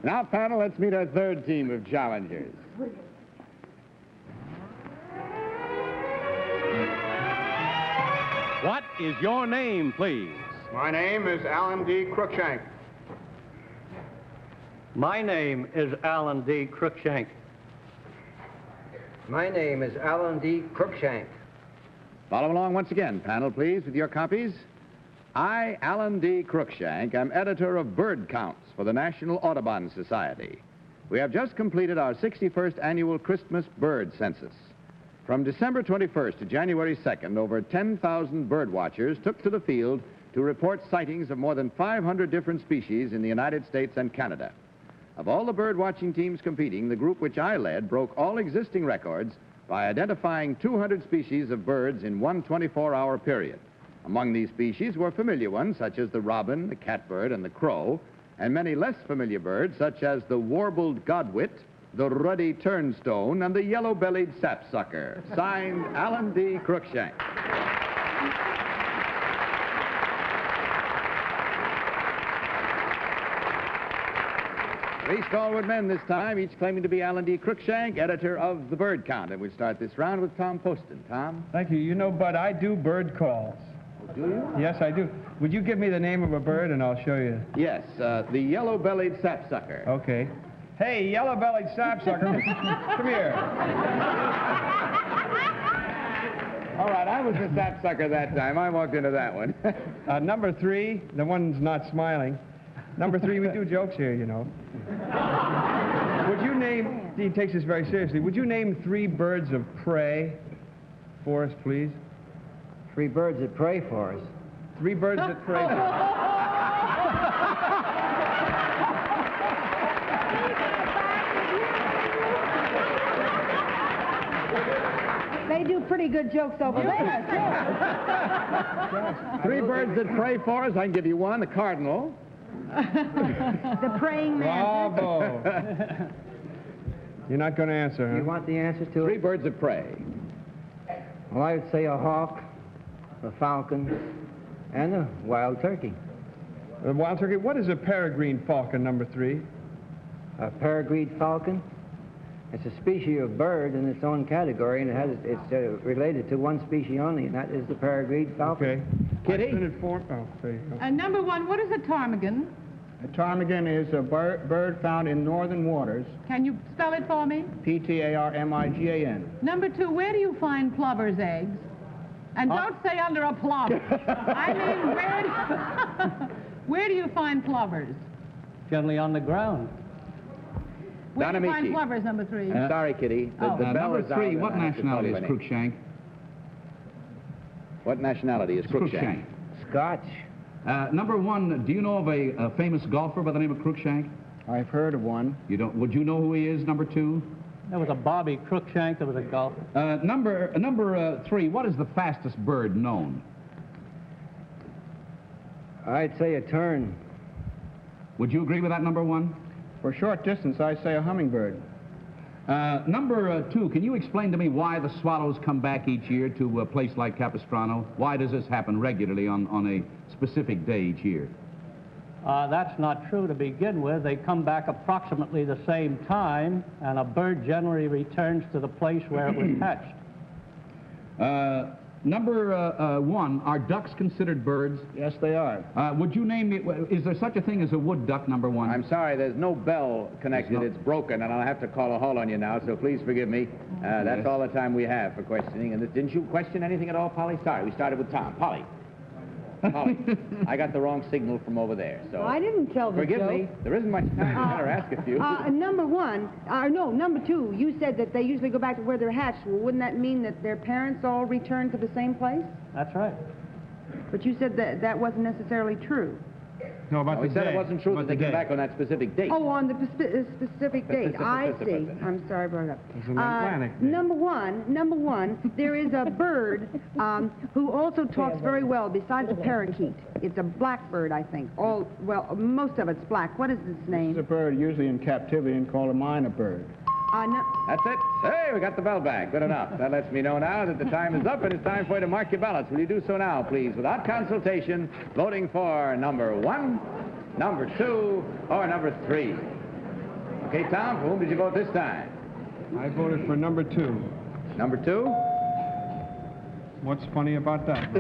Now, panel, let's meet our third team of challengers. What is your name, please? My name is Alan D. Cruikshank. My name is Alan D. Cruikshank. My name is Alan D. Cruikshank. Follow along once again, panel, please, with your copies. I, Alan D. Cruikshank, am editor of Bird Counts for the National Audubon Society. We have just completed our 61st annual Christmas bird census. From December 21st to January 2nd, over 10,000 bird watchers took to the field to report sightings of more than 500 different species in the United States and Canada. Of all the bird watching teams competing, the group which I led broke all existing records by identifying 200 species of birds in one 24-hour period. Among these species were familiar ones such as the robin, the catbird, and the crow, and many less familiar birds such as the warbled godwit, the ruddy turnstone, and the yellow-bellied sapsucker. Signed, Alan D. Cruikshank. Three stalwart men this time, each claiming to be Alan D. Cruikshank, editor of the Bird Count. And we start this round with Tom Poston. Tom? Thank you. You know, Bud, I do bird calls. Do you? Yes, I do. Would you give me the name of a bird and I'll show you? Yes, the yellow-bellied sapsucker. Okay. Hey, yellow-bellied sapsucker, come here. All right, I was the sapsucker that time. I walked into that one. Number 3, the one's not smiling. Number 3, we do jokes here, you know. Would you name, he takes this very seriously, would you name 3 birds of prey for us, please? 3 birds that pray for us. 3 birds that pray for us. They do pretty good jokes over there. 3 birds that pray for us. I can give you one, the cardinal. The praying mantis. Bravo. You're not going to answer, huh? You want the answer to 3 it? birds of prey. Well, I would say a hawk, a falcon, and a wild turkey. A wild turkey. What is a peregrine falcon, number 3? A peregrine falcon? It's a species of bird in its own category, and it's related to one species only, and that is the peregrine falcon. Okay. Kitty? Oh, there you go. Number 1, what is a ptarmigan? A ptarmigan is a bird found in northern waters. Can you spell it for me? P-T-A-R-M-I-G-A-N. Number 2, where do you find plover's eggs? And don't say under a plover. I mean, where do you find plovers? Generally on the ground. Where do you find Donamici. plovers, number 3? Sorry, Kitty. The bell Number is out 3, and what I have to call nationality you is by name. Cruikshank? What nationality is Cruikshank? Scotch. Number 1, do you know of a famous golfer by the name of Cruikshank? I've heard of one. You don't? Would you know who he is, number 2? There was a Bobby Cruikshank that was a golfer. Number 3, what is the fastest bird known? I'd say a tern. Would you agree with that, number 1? For short distance, I say a hummingbird. Number 2, can you explain to me why the swallows come back each year to a place like Capistrano? Why does this happen regularly on a specific day each year? That's not true to begin with. They come back approximately the same time, and a bird generally returns to the place where it was hatched. Number 1, are ducks considered birds? Yes, they are. Would you name me, is there such a thing as a wood duck, number 1? I'm sorry, there's no bell connected. It's broken, and I'll have to call a halt on you now, so please forgive me. That's all the time we have for questioning. And didn't you question anything at all, Polly? Sorry, we started with Tom. Polly. Polly, I got the wrong signal from over there, so... I didn't tell the Forgive joke. me. There isn't much time. I better ask a few. Number 1, number 2, you said that they usually go back to where they're hatched. Well, wouldn't that mean that their parents all return to the same place? That's right. But you said that that wasn't necessarily true. No, about No, the he said day. it wasn't true About that they the came day. back on that specific date. Oh, on the specific date. I see. I'm sorry, I brought it up. It's an Atlantic day. Number one, there is a bird who also talks very well besides the parakeet. It's a blackbird, I think. Most of it's black. What is its name? It's a bird usually in captivity and called a minor bird. No. That's it. Hey, we got the bell back. Good enough. That lets me know now that the time is up and it's time for you to mark your ballots. Will you do so now, please, without consultation, voting for number 1, number 2, or number 3? Okay, Tom, for whom did you vote this time? I voted for number 2. Number 2? What's funny about that?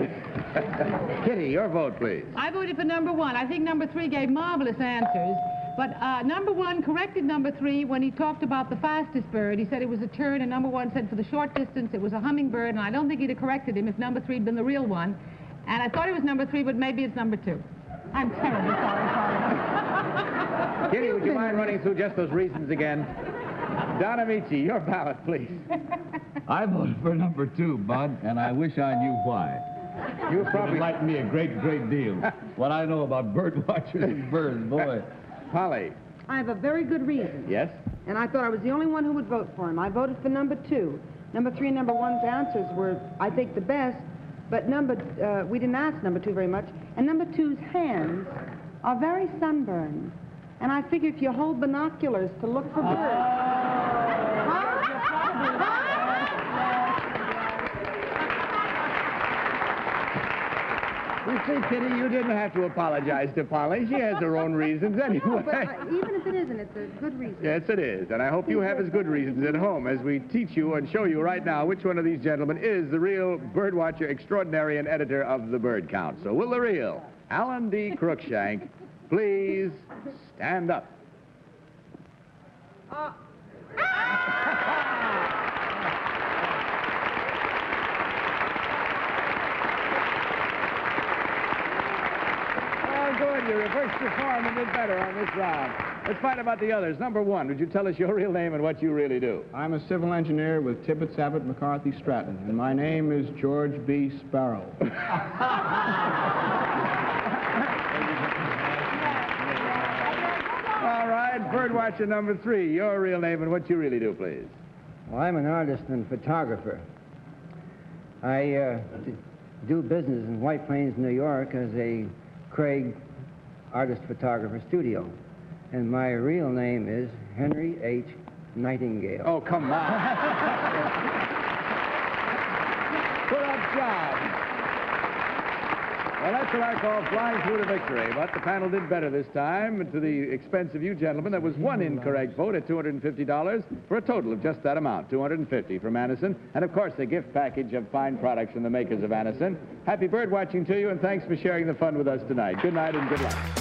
Kitty, your vote, please. I voted for number 1. I think number 3 gave marvelous answers. But number 1 corrected number 3 when he talked about the fastest bird. He said it was a tern, and number 1 said for the short distance it was a hummingbird, and I don't think he'd have corrected him if number 3 had been the real one. And I thought it was number 3, but maybe it's number 2. I'm terribly sorry. Kitty, would you mind running through just those reasons again? Don Amici, your ballot, please. I voted for number 2, Bud, and I wish I knew why. You Probably enlightened me a great, great deal. What I know about bird watchers and birds, boy. Polly. I have a very good reason. Yes? And I thought I was the only one who would vote for him. I voted for number 2. Number 3 and number 1's answers were, I think, the best. But we didn't ask number 2 very much. And number 2's hands are very sunburned. And I figure if you hold binoculars to look for birds. You see, Kitty, you didn't have to apologize to Polly. She has her own reasons anyway. No, but even if it isn't, it's a good reason. Yes, it is. And I hope you have as good reasons at home as we teach you and show you right now which one of these gentlemen is the real birdwatcher extraordinary and editor of the Bird Count. So will the real Alan D. Crookshank please stand up? Good, you reversed your form and did better on this round. Let's find out about the others. Number 1, would you tell us your real name and what you really do? I'm a civil engineer with Tibbetts, Abbott, McCarthy, Stratton, and my name is George B. Sparrow. All right, birdwatcher number 3, your real name and what you really do, please. Well, I'm an artist and photographer. I do business in White Plains, New York as a Craig artist photographer studio. And my real name is Henry H. Nightingale. Oh, come on. Put up John. Well, that's what I call flying through to victory. But the panel did better this time to the expense of you gentlemen. There was one incorrect vote at $250 for a total of just that amount, $250 from Anison. And, of course, the gift package of fine products from the makers of Anison. Happy bird watching to you, and thanks for sharing the fun with us tonight. Good night and good luck.